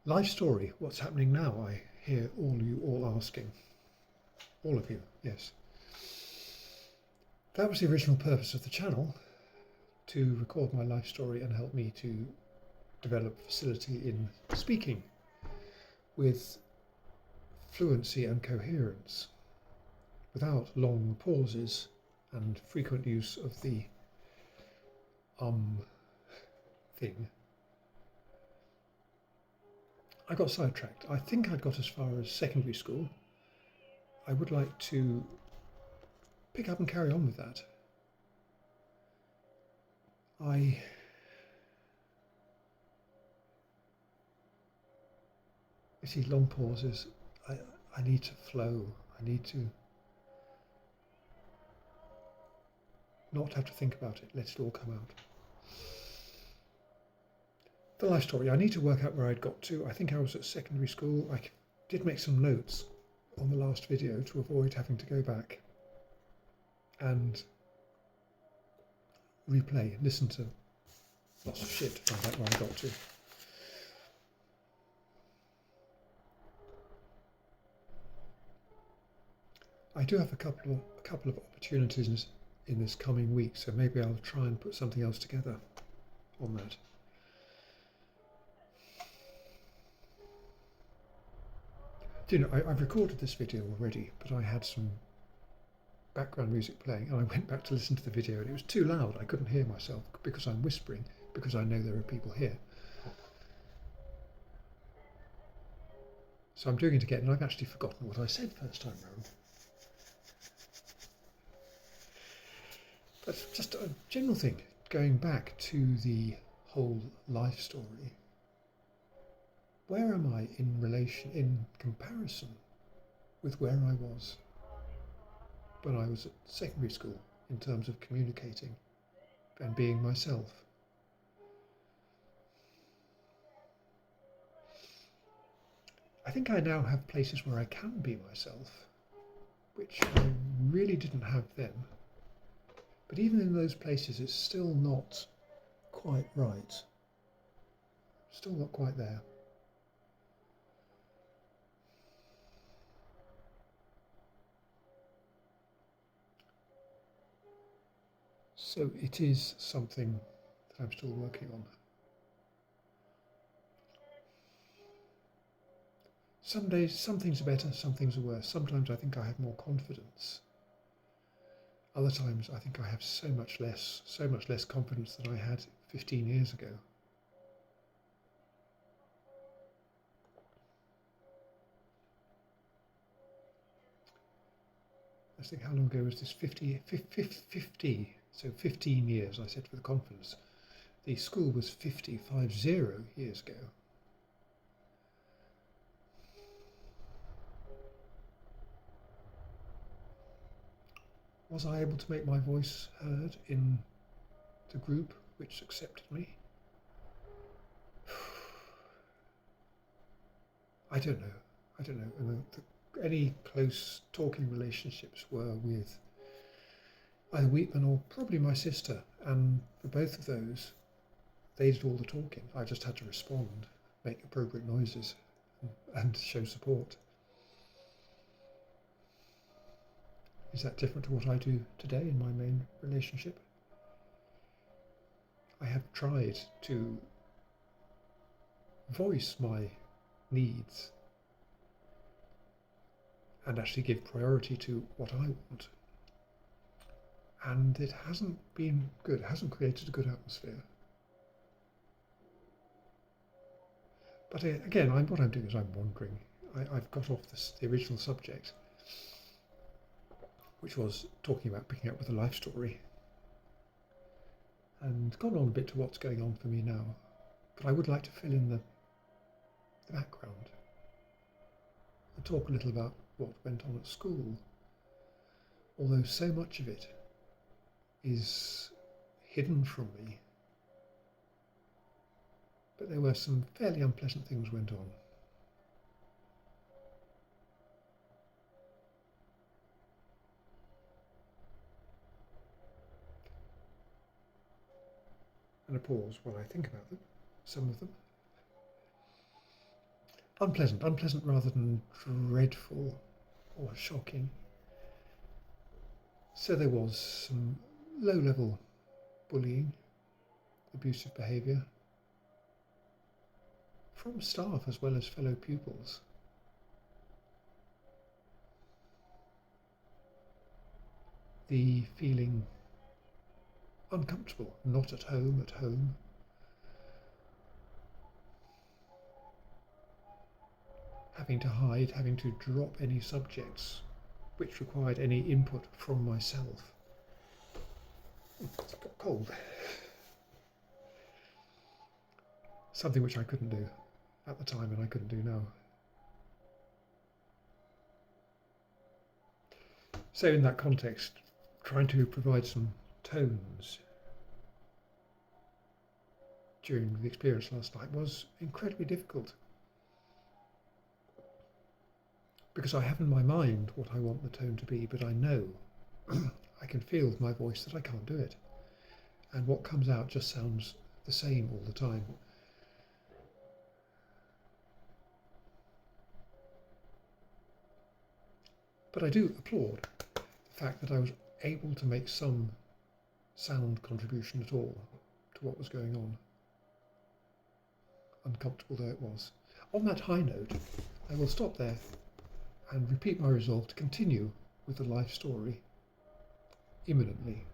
Life story, what's happening now? I hear you all asking. All of you, yes. That was the original purpose of the channel, to record my life story and help me to develop facility in speaking with fluency and coherence, without long pauses and frequent use of the thing. I got sidetracked. I think I'd got as far as secondary school. I would like to pick up and carry on with that. You see, long pauses, I need to flow. I need to not have to think about it, let it all come out. The life story, I need to work out where I'd got to. I think I was at secondary school. I did make some notes on the last video to avoid having to go back and replay, listen to lots of shit to find out where I got to. I do have a couple of opportunities in this coming week, so maybe I'll try and put something else together on that. Do you know, I've recorded this video already, but I had some background music playing and I went back to listen to the video and it was too loud. I couldn't hear myself because I'm whispering, because I know there are people here. So I'm doing it again and I've actually forgotten what I said first time round. But just a general thing, going back to the whole life story. Where am I in comparison with where I was when I was at secondary school in terms of communicating and being myself? I think I now have places where I can be myself, which I really didn't have then. But even in those places, it's still not quite right. Still not quite there. So it is something that I'm still working on. Some days, some things are better, some things are worse. Sometimes I think I have more confidence. Other times I think I have so much less confidence than I had 15 years ago. Let's think, how long ago was this? 50, so 15 years, I said with confidence. The school was 50 years ago. Was I able to make my voice heard in the group which accepted me? I don't know. Any close talking relationships were with either Wheatman or probably my sister, and for both of those, they did all the talking. I just had to respond, make appropriate noises, and show support. Is that different to what I do today in my main relationship? I have tried to voice my needs and actually give priority to what I want. And it hasn't been good, it hasn't created a good atmosphere. But again, what I'm doing is I'm wandering. I've got off the original subject, which was talking about picking up with a life story, and gone on a bit to what's going on for me now. But I would like to fill in the background and talk a little about what went on at school, although so much of it is hidden from me. But there were some fairly unpleasant things went on. And a pause while I think about them, some of them. unpleasant rather than dreadful or shocking. So there was some low-level bullying, abusive behaviour from staff as well as fellow pupils. The feeling uncomfortable, not at home, having to hide, having to drop any subjects which required any input from myself. It's got cold. Something which I couldn't do at the time and I couldn't do now. So in that context, trying to provide some tones during the experience last night was incredibly difficult, because I have in my mind what I want the tone to be, but I know, I can feel with my voice that I can't do it, and what comes out just sounds the same all the time. But I do applaud the fact that I was able to make some sound contribution at all to what was going on, uncomfortable though it was. On that high note, I will stop there and repeat my resolve to continue with the life story imminently.